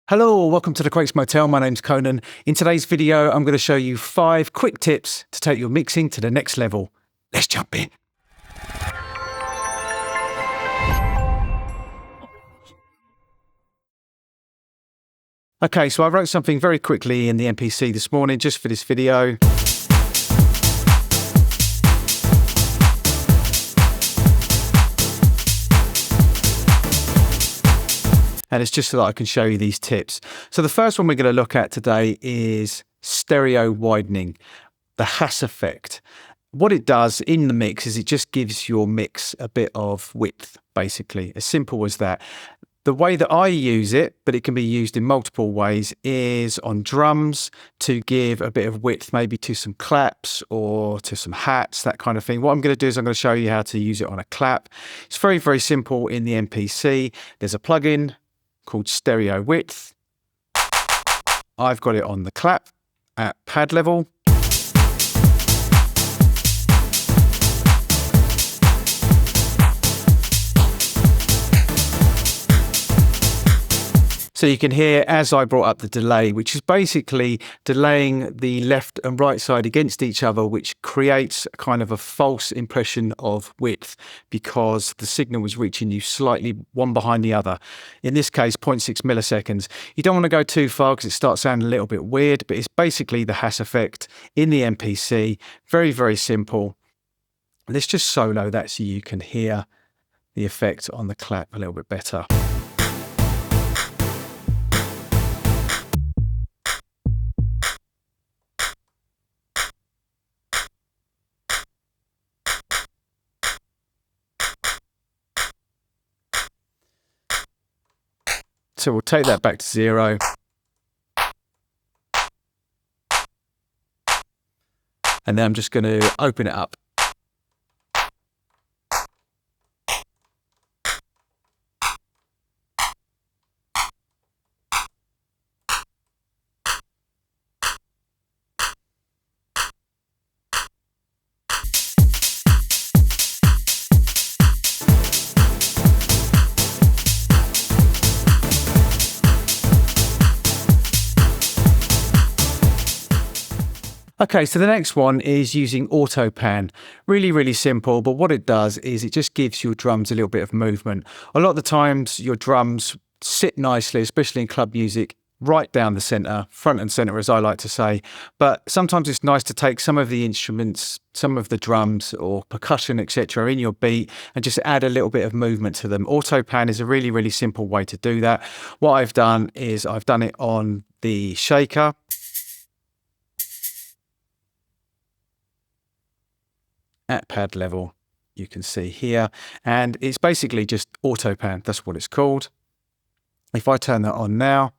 Hello, welcome to the Quakes Motel. My name's Conan. In today's video, I'm going to show you 5 quick tips to take your mixing to the next level. Let's jump in. Okay, so I wrote something very quickly in the MPC this morning just for this video. And it's just so that I can show you these tips. So the first one we're going to look at today is stereo widening, the Hass effect. What it does in the mix is it just gives your mix a bit of width, basically, as simple as that. The way that I use it, but it can be used in multiple ways, is on drums to give a bit of width, maybe to some claps or to some hats, that kind of thing. What I'm going to do is I'm going to show you how to use it on a clap. It's very, very simple in the MPC. There's a plugin called Stereo Width. I've got it on the clap at pad level. So you can hear as I brought up the delay, which is basically delaying the left and right side against each other, which creates kind of a false impression of width because the signal is reaching you slightly one behind the other. In this case, 0.6 milliseconds. You don't want to go too far because it starts sounding a little bit weird, but it's basically the Hass effect in the MPC. Very, very simple. Let's just solo that so you can hear the effect on the clap a little bit better. So we'll take that back to 0. And then I'm just going to open it up. Okay, so the next one is using auto pan. Really, really simple, but what it does is it just gives your drums a little bit of movement. A lot of the times your drums sit nicely, especially in club music, right down the center, front and center, as I like to say. But sometimes it's nice to take some of the instruments, some of the drums or percussion, etc., in your beat and just add a little bit of movement to them. Auto pan is a really, really simple way to do that. What I've done is I've done it on the shaker. At pad level, you can see here, and it's basically just auto pan. That's what it's called. If I turn that on now,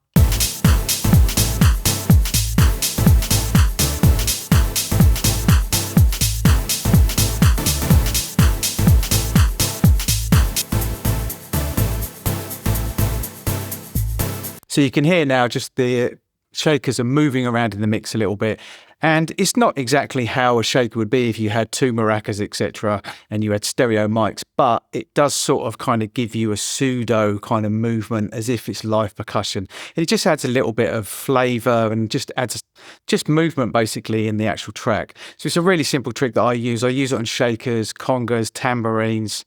so you can hear now just the shakers are moving around in the mix a little bit. And it's not exactly how a shaker would be if you had 2 maracas, etc., and you had stereo mics, but it does sort of kind of give you a pseudo kind of movement as if it's live percussion. And it just adds a little bit of flavour and just adds just movement basically in the actual track. So it's a really simple trick that I use. I use it on shakers, congas, tambourines.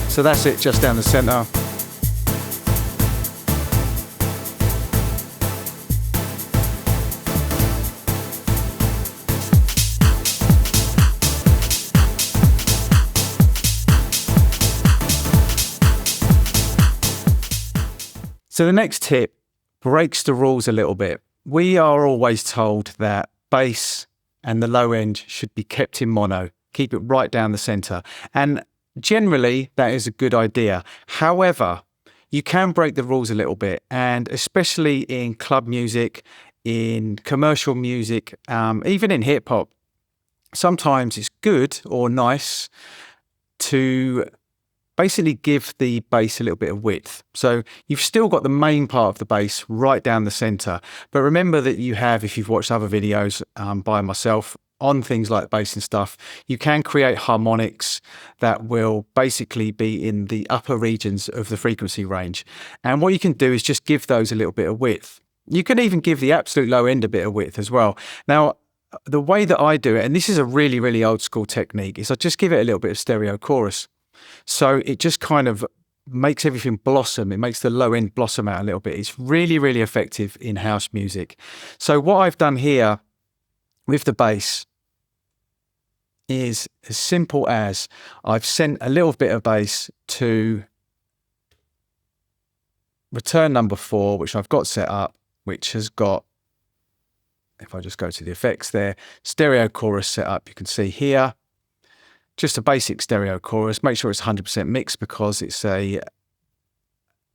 So that's it, just down the center. So the next tip breaks the rules a little bit. We are always told that bass and the low end should be kept in mono. Keep it right down the center. And generally, that is a good idea. However, you can break the rules a little bit, and especially in club music, in commercial music, even in hip hop, sometimes it's good or nice to basically give the bass a little bit of width. So you've still got the main part of the bass right down the center. But remember that you have, if you've watched other videos by myself, on things like bass and stuff, you can create harmonics that will basically be in the upper regions of the frequency range. And what you can do is just give those a little bit of width. You can even give the absolute low end a bit of width as well. Now, the way that I do it, and this is a really, really old school technique, is I just give it a little bit of stereo chorus. So it just kind of makes everything blossom. It makes the low end blossom out a little bit. It's really, really effective in house music. So what I've done here with the bass is as simple as I've sent a little bit of bass to return number 4, which I've got set up, which has got, if I just go to the effects there, stereo chorus set up. You can see here, just a basic stereo chorus. Make sure it's 100% mixed because it's a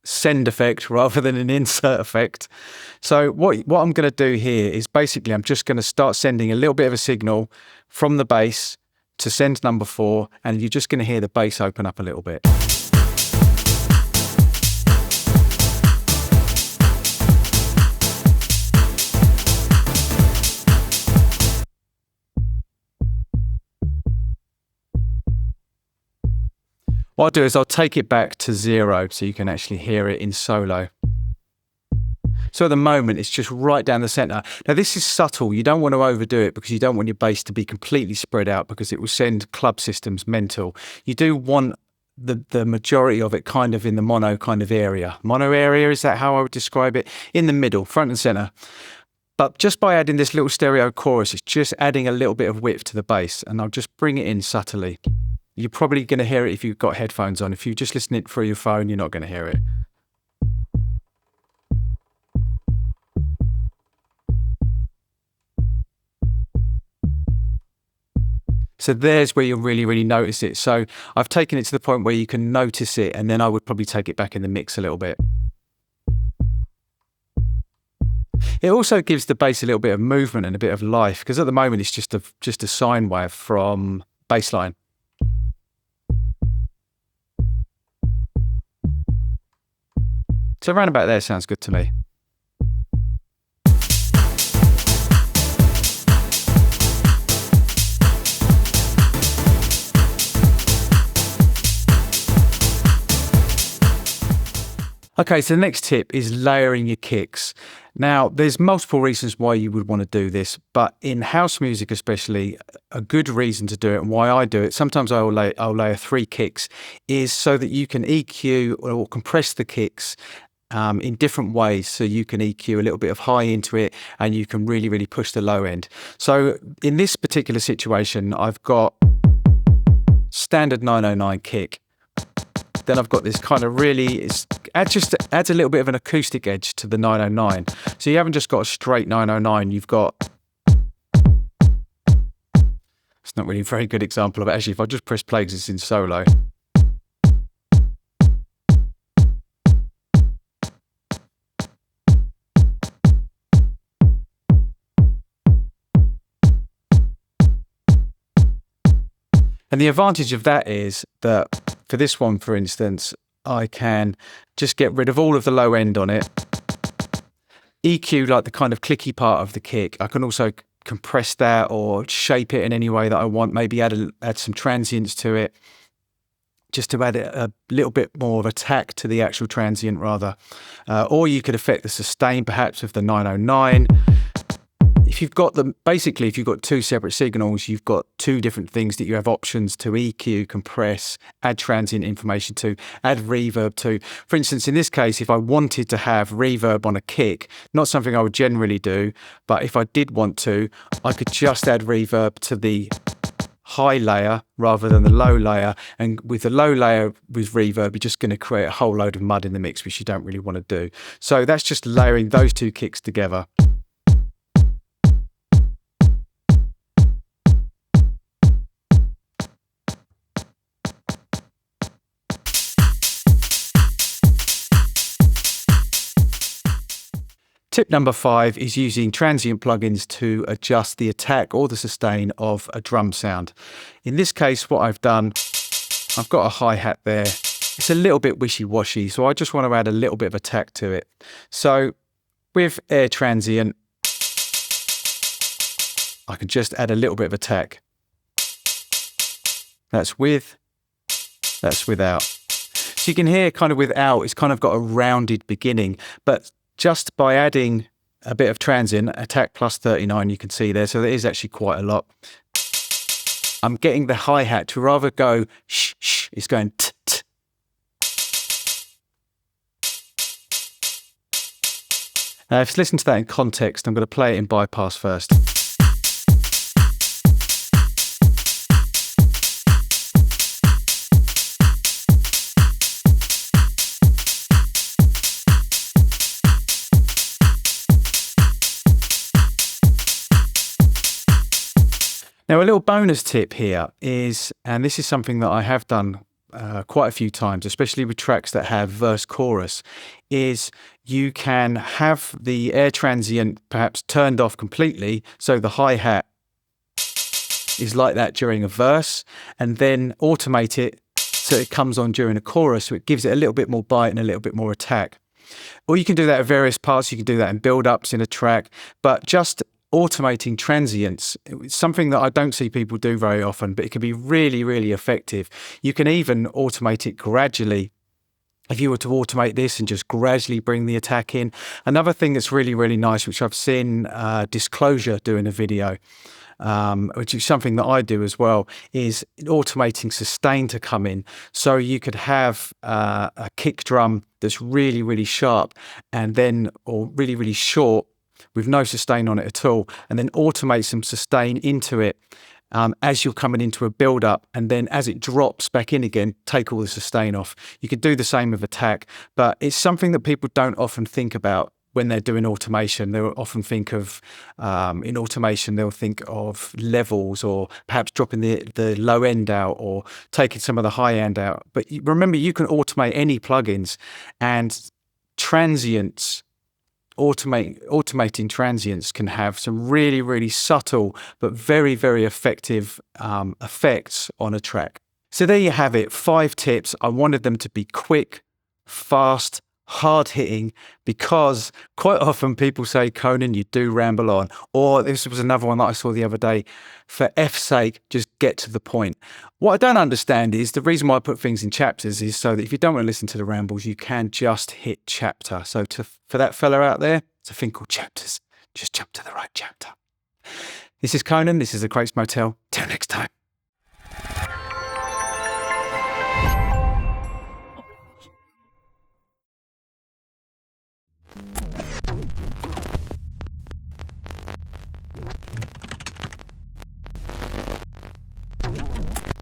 send effect rather than an insert effect. So what I'm going to do here is basically I'm just going to start sending a little bit of a signal from the bass to send number 4, and you're just going to hear the bass open up a little bit. What I'll do is I'll take it back to 0 so you can actually hear it in solo. So at the moment, it's just right down the center. Now, this is subtle. You don't want to overdo it because you don't want your bass to be completely spread out because it will send club systems mental. You do want the majority of it kind of in the mono kind of area. Mono area, is that how I would describe it? In the middle, front and center. But just by adding this little stereo chorus, it's just adding a little bit of width to the bass, and I'll just bring it in subtly. You're probably going to hear it if you've got headphones on. If you just listen it through your phone, you're not going to hear it. So there's where you'll really, really notice it. So I've taken it to the point where you can notice it, and then I would probably take it back in the mix a little bit. It also gives the bass a little bit of movement and a bit of life, because at the moment it's just a sine wave from bassline. So around about there sounds good to me. Okay, so the next tip is layering your kicks. Now, there's multiple reasons why you would want to do this, but in house music especially, a good reason to do it, and why I do it, sometimes I'll layer 3 kicks, is so that you can EQ or compress the kicks in different ways. So you can EQ a little bit of high into it, and you can really, really push the low end. So in this particular situation, I've got standard 909 kick. Then I've got this kind of really, just adds a little bit of an acoustic edge to the 909. So you haven't just got a straight 909, you've got, it's not really a very good example of it. Actually, if I just press play because it's in solo. And the advantage of that is that for this one, for instance, I can just get rid of all of the low end on it, EQ like the kind of clicky part of the kick. I can also compress that or shape it in any way that I want, maybe add some transients to it, just to add a little bit more of attack to the actual transient rather. Or you could affect the sustain perhaps with the 909. If you've got basically, if you've got 2 separate signals, you've got 2 different things that you have options to EQ, compress, add transient information to, add reverb to. For instance, in this case, if I wanted to have reverb on a kick, not something I would generally do, but if I did want to, I could just add reverb to the high layer rather than the low layer. And with the low layer with reverb, you're just going to create a whole load of mud in the mix, which you don't really want to do. So that's just layering those 2 kicks together. Tip number 5 is using transient plugins to adjust the attack or the sustain of a drum sound. In this case, what I've done, I've got a hi-hat there. It's a little bit wishy-washy, so I just want to add a little bit of attack to it. So with Air Transient, I can just add a little bit of attack. That's with, that's without. So you can hear kind of without, it's kind of got a rounded beginning, but just by adding a bit of transient, attack plus 39, you can see there, so there is actually quite a lot. I'm getting the hi-hat to rather go shh, shh, it's going t, t. Now, if you listen to that in context, I'm going to play it in bypass first. Now, a little bonus tip here is, and this is something that I have done quite a few times, especially with tracks that have verse chorus, is you can have the air transient perhaps turned off completely, so the hi-hat is like that during a verse, and then automate it so it comes on during a chorus, so it gives it a little bit more bite and a little bit more attack. Or you can do that at various parts. You can do that in build-ups in a track, but just automating transients, it's something that I don't see people do very often, but it can be really, really effective. You can even automate it gradually. If you were to automate this and just gradually bring the attack in. Another thing that's really, really nice, which I've seen Disclosure do in a video, which is something that I do as well, is automating sustain to come in. So you could have a kick drum that's really, really sharp and then, or really, really short, with no sustain on it at all, and then automate some sustain into it as you're coming into a build-up, and then as it drops back in again, take all the sustain off. You could do the same with attack, but it's something that people don't often think about when they're doing automation. They'll often think of, in automation, they'll think of levels, or perhaps dropping the low end out or taking some of the high end out. But remember, you can automate any plugins, and transients, automating transients can have some really, really subtle but very, very effective effects on a track. So there you have it, 5 tips. I wanted them to be quick, fast, hard-hitting, because quite often people say, Conan, you do ramble on. Or this was another one that I saw the other day, for F's sake, just get to the point. What I don't understand is the reason why I put things in chapters is so that if you don't want to listen to the rambles, you can just hit chapter. So for that fella out there, it's a thing called chapters. Just jump to the right chapter. This is Conan. This is the Crates Motel. Till next time.